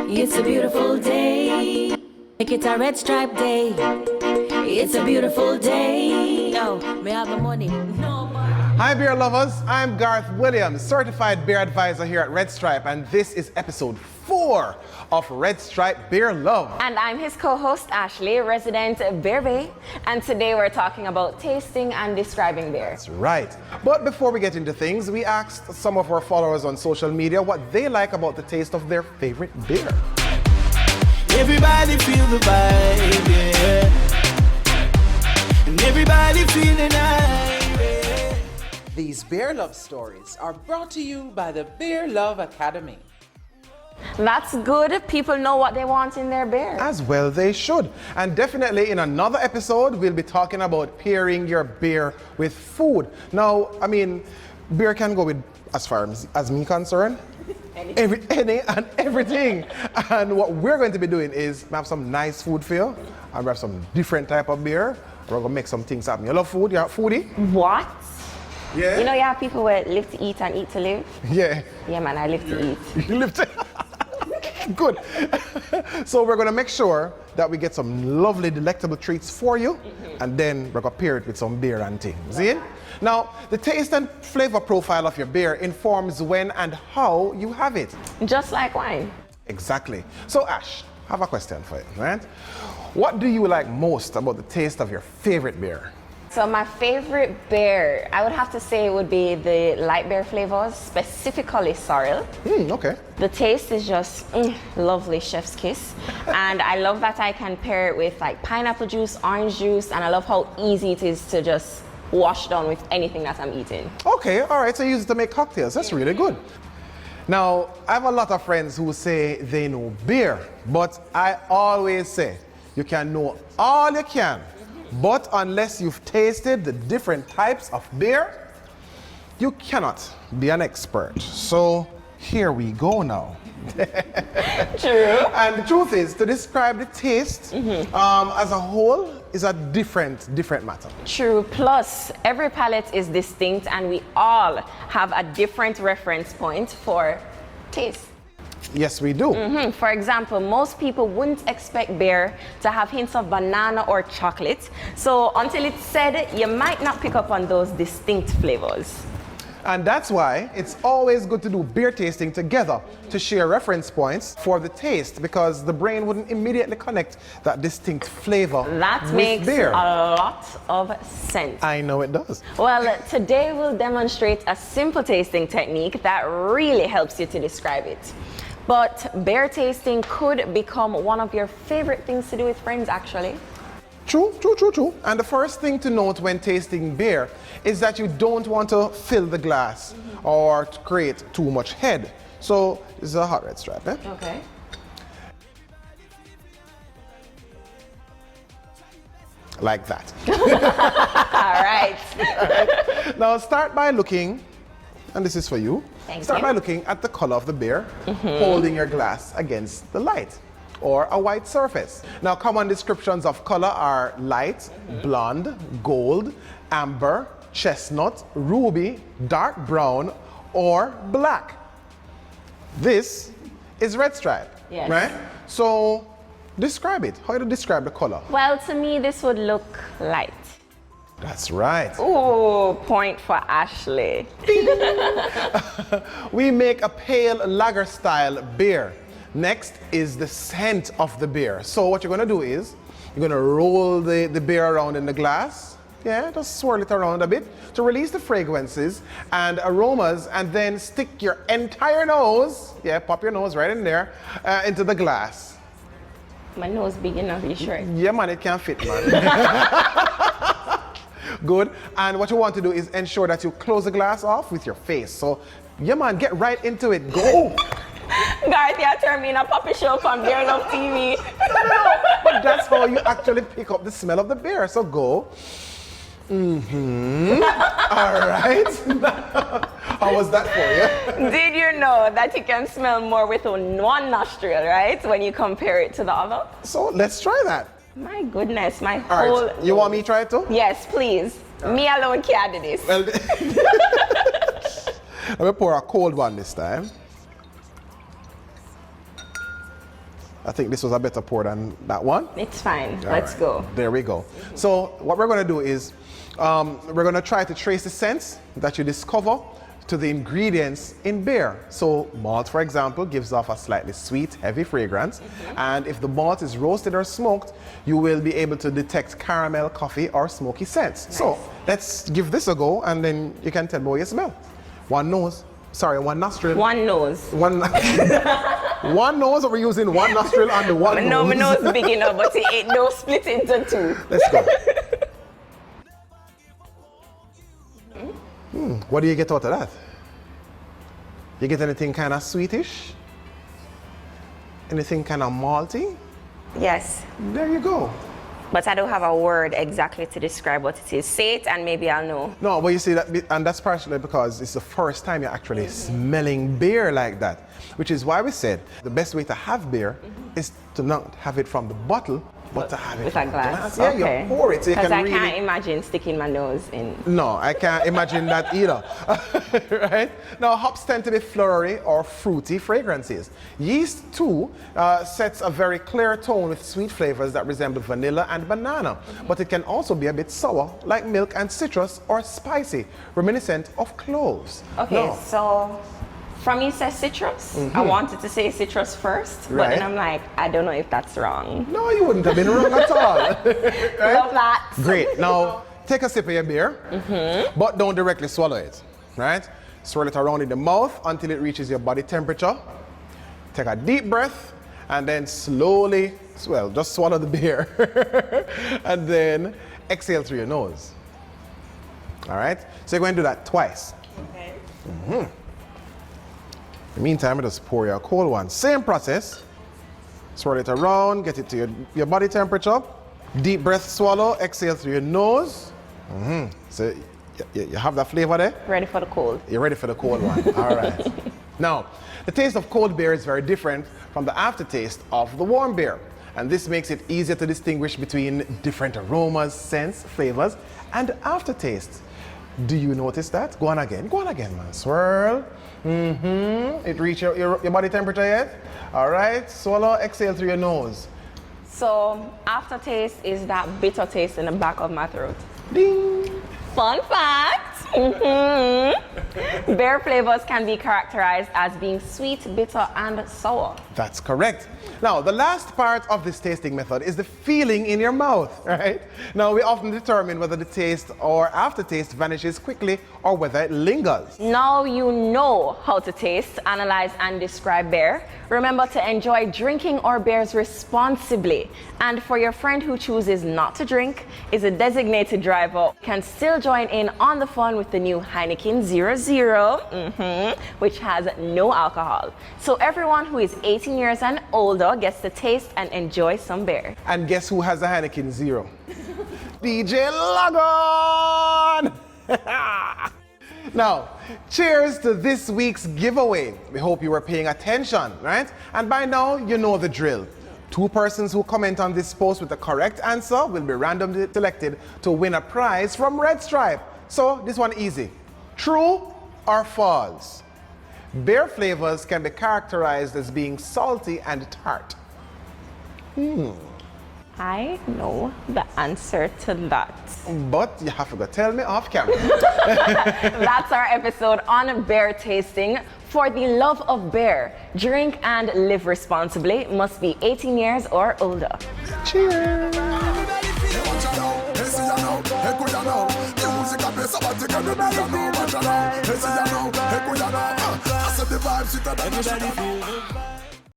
It's a beautiful day. Make it a red stripe day. It's a beautiful day. Yo, me have the money. No money. Hi beer lovers, I'm Garth Williams, certified beer advisor here at Red Stripe, and this is episode 4 of Red Stripe Beer Love. And I'm his co-host Ashley, resident Beer Bay, and today we're talking about tasting and describing beer. That's right. But before we get into things, we asked some of our followers on social media what they like about the taste of their favorite beer. Everybody feel the vibe, yeah. And everybody feeling irate. These Beer Love stories are brought to you by the Beer Love Academy. That's good. People know what they want in their beer. As well they should. And definitely in another episode, we'll be talking about pairing your beer with food. Now, I mean, beer can go with, as far as me concerned, any and everything. And what we're going to be doing is we have some nice food for you, and we have some different type of beer. We're going to make some things happen. You love food? You're a foodie? What? Yeah. You know you have people who live to eat and eat to live? Yeah. Yeah, man, I live to eat. You live to... Good. So we're going to make sure that we get some lovely, delectable treats for you, and then we're going to pair it with some beer and things. See? Now, the taste and flavor profile of your beer informs when and how you have it. Just like wine. Exactly. So Ash, I have a question for you, right? What do you like most about the taste of your favorite beer? So my favorite beer, I would have to say it would be the light beer flavors, specifically sorrel. Okay. The taste is just lovely, chef's kiss. And I love that I can pair it with like pineapple juice, orange juice, and I love how easy it is to just wash down with anything that I'm eating. Okay, all right, so you use it to make cocktails. That's really good. Now, I have a lot of friends who say they know beer, but I always say you can know all you can, but unless you've tasted the different types of beer, you cannot be an expert. So here we go now. True. And the truth is, to describe the taste as a whole is a different matter. True. Plus, every palate is distinct and we all have a different reference point for taste. Yes, we do. For example, most people wouldn't expect beer to have hints of banana or chocolate. So until it's said, you might not pick up on those distinct flavors. And that's why it's always good to do beer tasting together to share reference points for the taste, because the brain wouldn't immediately connect that distinct flavor That with makes beer. a lot of sense. I know it does. Well, today we'll demonstrate a simple tasting technique that really helps you to describe it. But beer tasting could become one of your favorite things to do with friends, actually. True. And the first thing to note when tasting beer is that you don't want to fill the glass or to create too much head. So this is a hot red stripe, eh? Okay. Like that. All right. Now start by looking, and this is for you. Start you. by looking at the color of the beer, holding your glass against the light or a white surface. Now, common descriptions of color are light, blonde, gold, amber, chestnut, ruby, dark brown, or black. This is red stripe, Yes. right? So describe it. How do you describe the color? Well, to me, this would look light. That's right. Ooh, point for Ashley. We make a pale lager style beer. Next is the scent of the beer. So what you're gonna do is, you're gonna roll the beer around in the glass. Yeah, just swirl it around a bit to release the fragrances and aromas, and then stick your entire nose, pop your nose right in there, into the glass. My nose big enough, you sure? Yeah, man, it can fit, man. Good. And what you want to do is ensure that you close the glass off with your face. So, yeah, man, get right into it. Go. Garth, you turned me in a puppy show on Beer Love TV. No, but that's how you actually pick up the smell of the beer. So go. All right. How was that for you? Did you know that you can smell more with one nostril, right? When you compare it to the other? So let's try that. My goodness, my All whole... right. You want me to try it too? Yes, please. Me alone can't do this. Well, let me pour a cold one this time. I think this was a better pour than that one. It's fine. All Let's right. go. There we go. So what we're going to do is we're going to try to trace the scents that you discover to the ingredients in beer. So malt, for example, gives off a slightly sweet, heavy fragrance. And if the malt is roasted or smoked, you will be able to detect caramel, coffee, or smoky scents. Nice. So let's give this a go, and then you can tell me what you smell. One nostril. One nose. One nose, or we're using one nostril and the one No, nose? my nose is big enough, but it ain't no split into two. Let's go. What do you get out of that? You get anything kind of sweetish? Anything kind of malty? Yes, There you go. but I don't have a word exactly to describe what it is. Say it and maybe I'll know. No, but you see that, and that's partially because it's the first time you're actually smelling beer like that, which is why we said the best way to have beer is to not have it from the bottle, but to have it With from a glass. Yeah, Okay. you pour it so you Because can I really. can't imagine sticking my nose in. No, I can't imagine that either. Right? Now, hops tend to be flowery or fruity fragrances. Yeast, too, sets a very clear tone with sweet flavors that resemble vanilla and banana. But it can also be a bit sour, like milk and citrus, or spicy, reminiscent of cloves. Okay, Now, so from you says citrus. I wanted to say citrus first, but Right. then I'm like, I don't know if that's wrong. no, you wouldn't have been wrong at all. Right? Love that. Great. Now, take a sip of your beer, but don't directly swallow it, right? Swirl it around in the mouth until it reaches your body temperature. Take a deep breath, and then slowly, well, just swallow the beer. And then exhale through your nose. All right? So you're going to do that twice. Okay. In the meantime, I just pour you a cold one. Same process. Swirl it around, get it to your body temperature. Deep breath, swallow, exhale through your nose. So you have that flavor there? Ready for the cold. You're ready for the cold one. All right. Now, the taste of cold beer is very different from the aftertaste of the warm beer. And this makes it easier to distinguish between different aromas, scents, flavors, and aftertastes. Do you notice that? Go on again, man. Swirl. It reached your body temperature yet? All right, swallow, exhale through your nose. So aftertaste is that bitter taste in the back of my throat. Ding. Fun fact. Beer flavors can be characterized as being sweet, bitter, and sour. That's correct. Now, the last part of this tasting method is the feeling in your mouth, right? Now, we often determine whether the taste or aftertaste vanishes quickly or whether it lingers. Now you know how to taste, analyze, and describe beer. Remember to enjoy drinking our beers responsibly. And for your friend who chooses not to drink, is a designated driver, can still join in on the fun with the new Heineken 00, which has no alcohol. So everyone who is 18 years and older gets to taste and enjoy some beer. And guess who has a Heineken 0? DJ Logan! Now, cheers to this week's giveaway. We hope you were paying attention, right? And by now, you know the drill. 2 persons who comment on this post with the correct answer will be randomly selected to win a prize from Red Stripe. So, this one easy. True or false? Beer flavors can be characterized as being salty and tart. I know the answer to that. But you have to go tell me off camera. That's our episode on beer tasting. For the love of beer, drink and live responsibly. Must be 18 years or older. Cheers! Everybody feel the vibe.